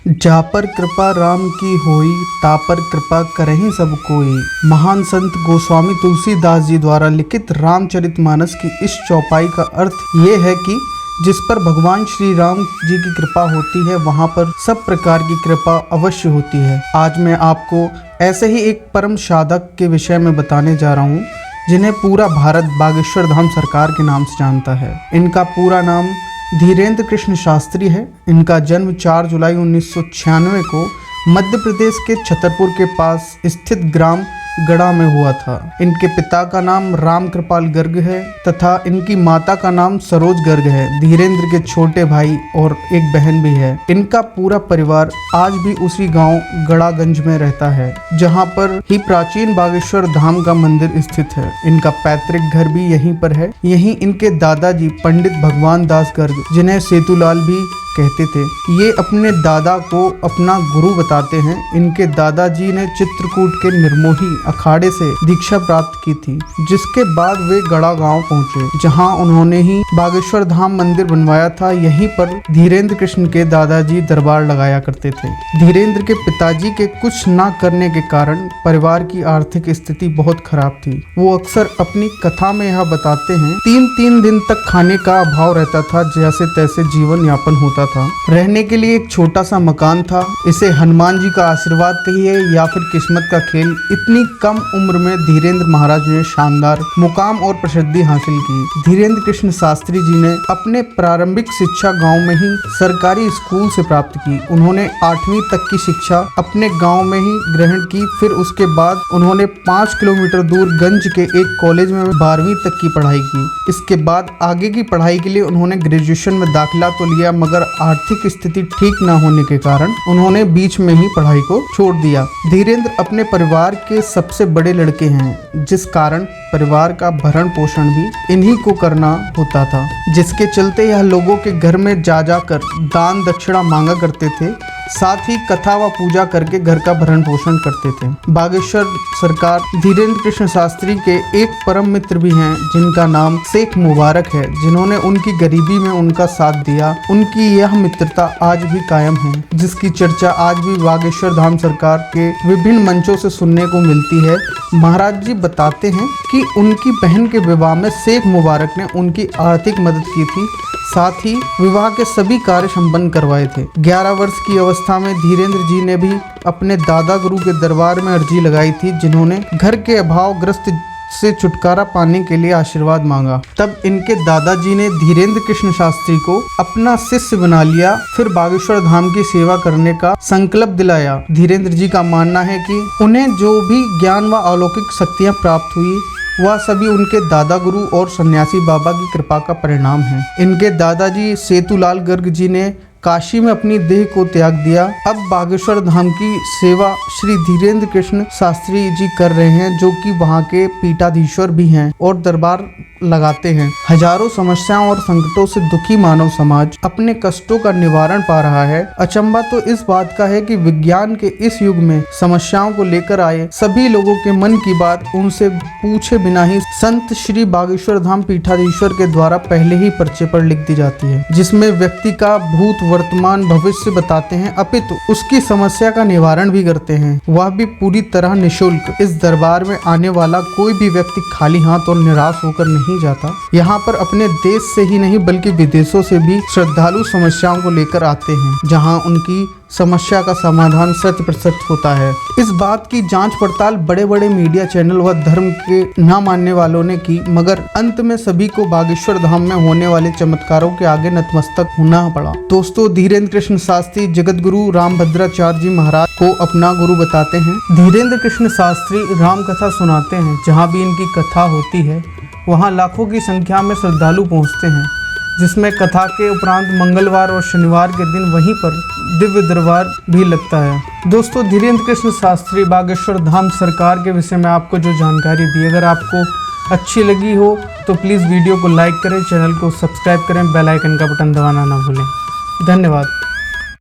जा पर कृपा राम की होई, ता पर कृपा करहि सब कोई। महान संत गोस्वामी तुलसीदास जी द्वारा लिखित रामचरितमानस की इस चौपाई का अर्थ ये है कि जिस पर भगवान श्री राम जी की कृपा होती है वहाँ पर सब प्रकार की कृपा अवश्य होती है। आज मैं आपको ऐसे ही एक परम साधक के विषय में बताने जा रहा हूँ जिन्हें पूरा भारत बागेश्वर धाम सरकार के नाम से जानता है। इनका पूरा नाम धीरेन्द्र कृष्ण शास्त्री है। इनका जन्म 4 जुलाई 1996 को मध्य प्रदेश के छतरपुर के पास स्थित ग्राम गढ़ा में हुआ था। इनके पिता का नाम राम कृपाल गर्ग है तथा इनकी माता का नाम सरोज गर्ग है। धीरेन्द्र के छोटे भाई और एक बहन भी है। इनका पूरा परिवार आज भी उसी गांव गड़ागंज में रहता है जहां पर ही प्राचीन बागेश्वर धाम का मंदिर स्थित है। इनका पैतृक घर भी यहीं पर है। यहीं इनके दादाजी पंडित भगवान दास गर्ग, जिन्हें सेतुलाल भी कहते थे, ये अपने दादा को अपना गुरु बताते हैं। इनके दादाजी ने चित्रकूट के निर्मोही अखाड़े से दीक्षा प्राप्त की थी, जिसके बाद वे गड़ा गांव पहुंचे जहां उन्होंने ही बागेश्वर धाम मंदिर बनवाया था। यहीं पर धीरेन्द्र कृष्ण के दादाजी दरबार लगाया करते थे। धीरेन्द्र के पिताजी के कुछ न करने के कारण परिवार की आर्थिक स्थिति बहुत खराब थी। वो अक्सर अपनी कथा में यह बताते हैं, 3-3 दिन तक खाने का अभाव रहता था, जैसे तैसे जीवन यापन होता था। रहने के लिए एक छोटा सा मकान था। इसे हनुमान जी का आशीर्वाद कहिए या फिर किस्मत का खेल, इतनी कम उम्र में धीरेन्द्र महाराज ने शानदार मुकाम और प्रसिद्धि हासिल की। धीरेन्द्र कृष्ण शास्त्री जी ने अपने प्रारंभिक शिक्षा गांव में ही सरकारी स्कूल से प्राप्त की। उन्होंने 8वीं तक की शिक्षा अपने गांव में ही ग्रहण की। फिर उसके बाद उन्होंने 5 किलोमीटर दूर गंज के एक कॉलेज में 12वीं तक की पढ़ाई की। इसके बाद आगे की पढ़ाई के लिए उन्होंने ग्रेजुएशन में दाखिला तो लिया, मगर आर्थिक स्थिति ठीक न होने के कारण उन्होंने बीच में ही पढ़ाई को छोड़ दिया। धीरेन्द्र अपने परिवार के सबसे बड़े लड़के हैं, जिस कारण परिवार का भरण पोषण भी इन्हीं को करना होता था, जिसके चलते यह लोगों के घर में जा जाकर दान दक्षिणा मांगा करते थे। साथ ही कथा व पूजा करके घर का भरण पोषण करते थे। बागेश्वर सरकार धीरेन्द्र कृष्ण शास्त्री के एक परम मित्र भी हैं, जिनका नाम शेख मुबारक है, जिन्होंने उनकी गरीबी में उनका साथ दिया। उनकी यह मित्रता आज भी कायम है, जिसकी चर्चा आज भी बागेश्वर धाम सरकार के विभिन्न मंचों से सुनने को मिलती है। महाराज जी बताते हैं कि उनकी बहन के विवाह में शेख मुबारक ने उनकी आर्थिक मदद की थी, साथ ही विवाह के सभी कार्य संपन्न करवाए थे। 11 वर्ष की अवस्था में धीरेन्द्र जी ने भी अपने दादा गुरु के दरबार में अर्जी लगाई थी, जिन्होंने घर के अभावग्रस्त से छुटकारा पाने के लिए आशीर्वाद मांगा। तब इनके दादाजी ने धीरेन्द्र कृष्ण शास्त्री को अपना शिष्य बना लिया। फिर बागेश्वर धाम की सेवा करने का संकल्प दिलाया। धीरेन्द्र जी का मानना है कि उन्हें जो भी ज्ञान व अलौकिक शक्तियाँ प्राप्त हुई वह सभी उनके दादा गुरु और सन्यासी बाबा की कृपा का परिणाम है। इनके दादाजी सेतुलाल गर्ग जी ने काशी में अपनी देह को त्याग दिया। अब बागेश्वर धाम की सेवा श्री धीरेन्द्र कृष्ण शास्त्री जी कर रहे हैं, जो कि वहाँ के पीठाधीश्वर भी हैं और दरबार लगाते हैं। हजारों समस्याओं और संकटों से दुखी मानव समाज अपने कष्टों का निवारण पा रहा है। अचंभा तो इस बात का है कि विज्ञान के इस युग में समस्याओं को लेकर आए सभी लोगों के मन की बात उनसे पूछे बिना ही संत श्री बागेश्वर धाम पीठाधीश्वर के द्वारा पहले ही पर्चे पर लिख दी जाती है, जिसमें व्यक्ति का भूत वर्तमान भविष्य बताते हैं, अपितु उसकी समस्या का निवारण भी करते हैं, वह भी पूरी तरह निःशुल्क। इस दरबार में आने वाला कोई भी व्यक्ति खाली हाथ और निराश होकर नहीं जाता। यहाँ पर अपने देश से ही नहीं बल्कि विदेशों से भी श्रद्धालु समस्याओं को लेकर आते हैं, जहाँ उनकी समस्या का समाधान 100% होता है। इस बात की जांच पड़ताल बड़े बड़े मीडिया चैनल व धर्म के न मानने वालों ने की, मगर अंत में सभी को बागेश्वर धाम में होने वाले चमत्कारों के आगे नतमस्तक होना पड़ा। दोस्तों, धीरेन्द्र कृष्ण शास्त्री जगत गुरु रामभद्राचार्य जी महाराज को अपना गुरु बताते हैं। धीरेन्द्र कृष्ण शास्त्री राम कथा सुनाते हैं। जहाँ भी इनकी कथा होती है वहाँ लाखों की संख्या में श्रद्धालु पहुँचते हैं, जिसमें कथा के उपरांत मंगलवार और शनिवार के दिन वहीं पर दिव्य दरबार भी लगता है। दोस्तों, धीरेन्द्र कृष्ण शास्त्री बागेश्वर धाम सरकार के विषय में आपको जो जानकारी दी, अगर आपको अच्छी लगी हो तो प्लीज़ वीडियो को लाइक करें, चैनल को सब्सक्राइब करें, बेल आइकन का बटन दबाना ना भूलें। धन्यवाद।